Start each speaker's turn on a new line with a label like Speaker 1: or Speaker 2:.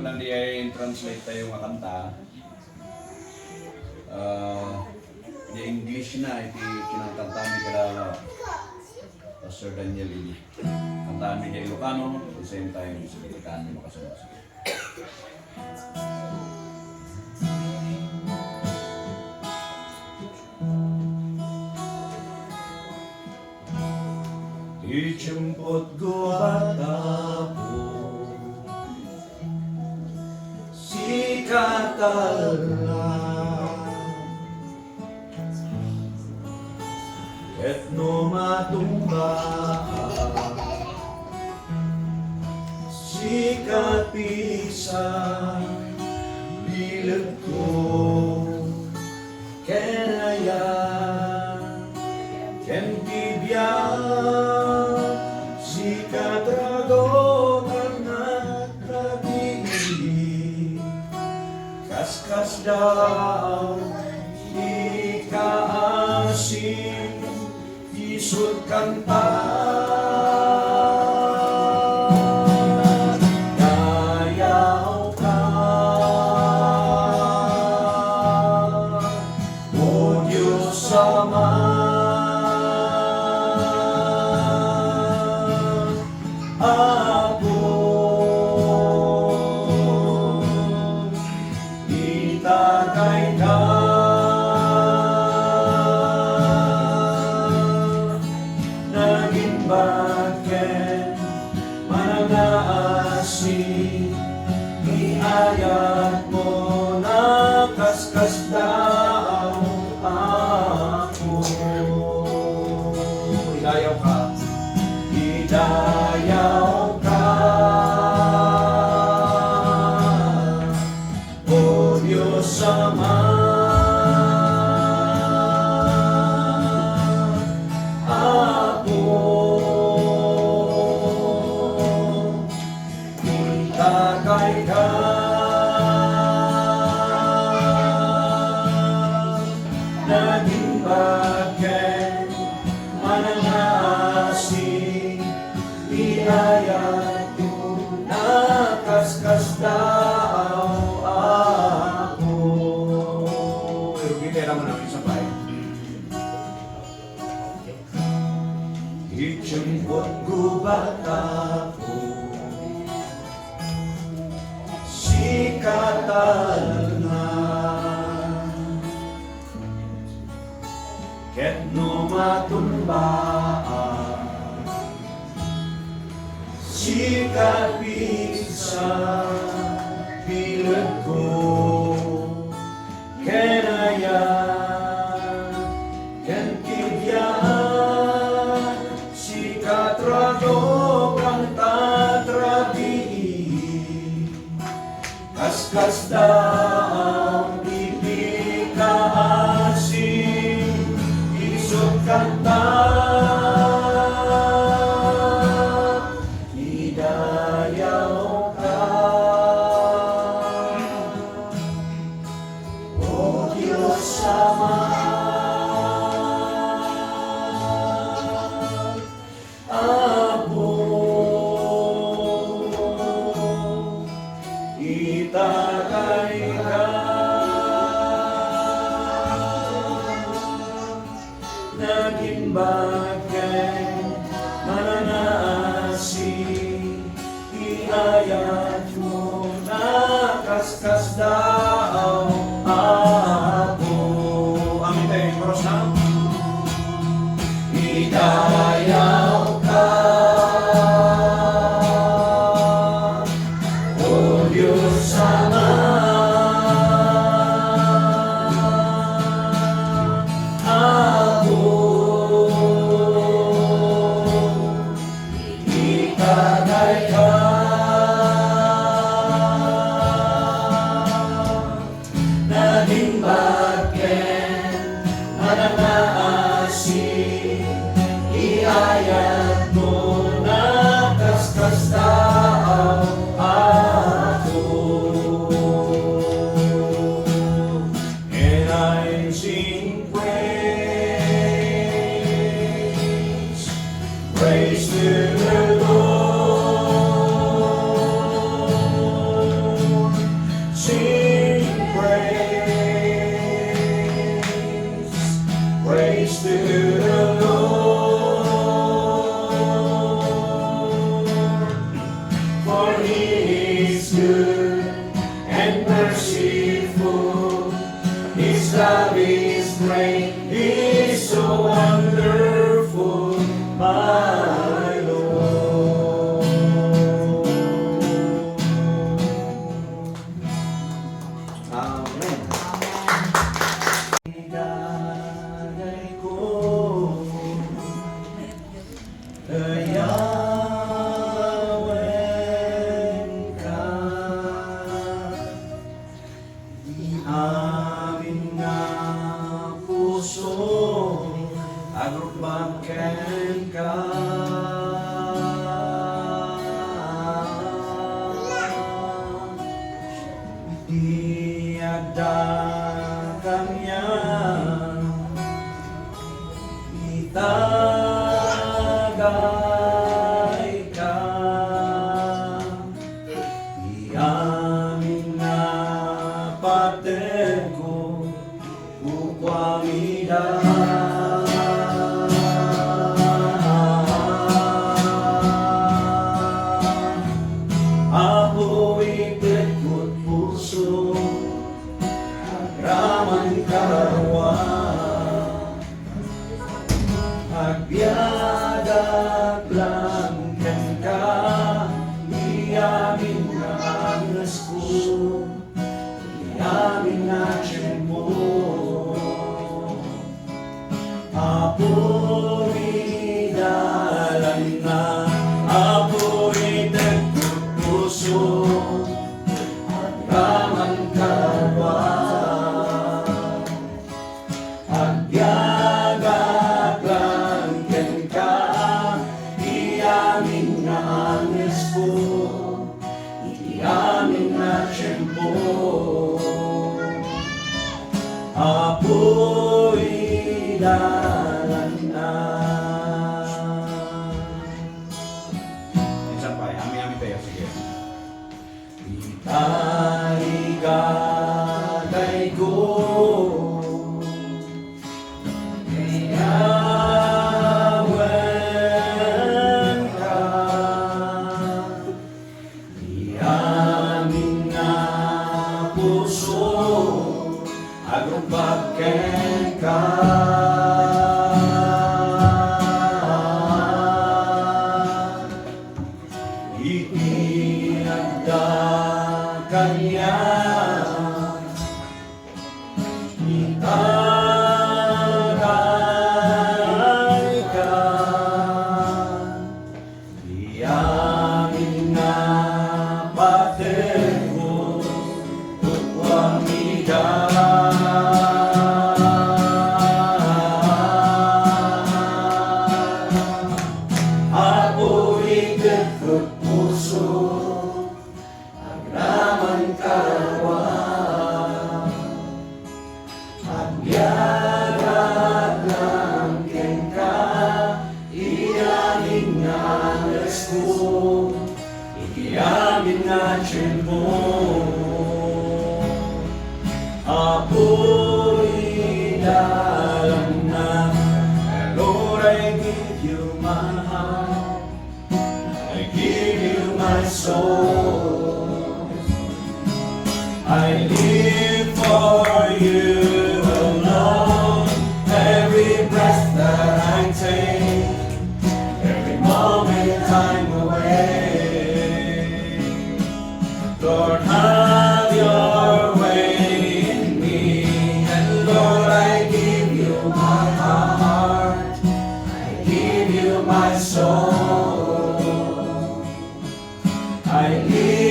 Speaker 1: nang di ay translate tayo nga kanta, di English na, iti kinakantami kada Pastor Daniel ini. Kantami kay Ilocano, at the same time, sa Ilocano makasunod. Dijemput bata po si Catalina et no matumba si kapisa bilag ko kenaya ken tibia Kadrago anak nabili Kaskas daw ikaasin Isut kanta Dayaw ka O Diyos Ama Iayat mo na kaskas daw ako. Idayaw ka, idayaw ka, O Diyos Ama. Naging bagay mananasi iayat ko nakaskas daw ako. Pero gitera mo namin sabay. Ijemput ko bata ko si Catalina ket no matumbaan si kapisa bilag ko kenaya ken kibya si katrago kang tatrabi kaskas daang ipikaasin kanta idayaw ka O Diyos Ama Apo itakay ka naging bagay mananasi iayat mo na kaskas daw ako. Amin tayo, koros na. Idayaw ka O Diyos Ama naging bagay mananasi iayat mo na kaskas daw ako.
Speaker 2: good and merciful. His love is great, He is so wonderful, my Lord.
Speaker 1: Amen.
Speaker 2: Ilalagay ko Yahweh ka, di amin nga puso agrubaken ka. Di ada kanya itagay ka, di amin na paten ko ukwamida. Ako ikot puso raman karawa agbiadak lang ka iyamin na angas ko iyamin na tiyempo apoy dalan na apoy dagkot puso raman karawa agbiagak lang ka iyamin na angas ko iyamin na tiyempo apoy dalan na.
Speaker 1: Minsan pa, ami-ami tayo. Sige.
Speaker 2: Itarigagay ko Yahweh ka, iyamin na puso agrubaken ka. Itinagda kanya itagay ka, iyamin na paten ko ukwamida. Ako ikot puso agraman karawa agbiagak lang ka iyamin na angas ko iyamin na tiyempo apoy dalan na. Lord, I give you my heart, I give you my soul, I live for you alone. Every breath that I take, every moment I'm away, Lord, have your way in me. And Lord, I give you my heart, I give you my soul, I live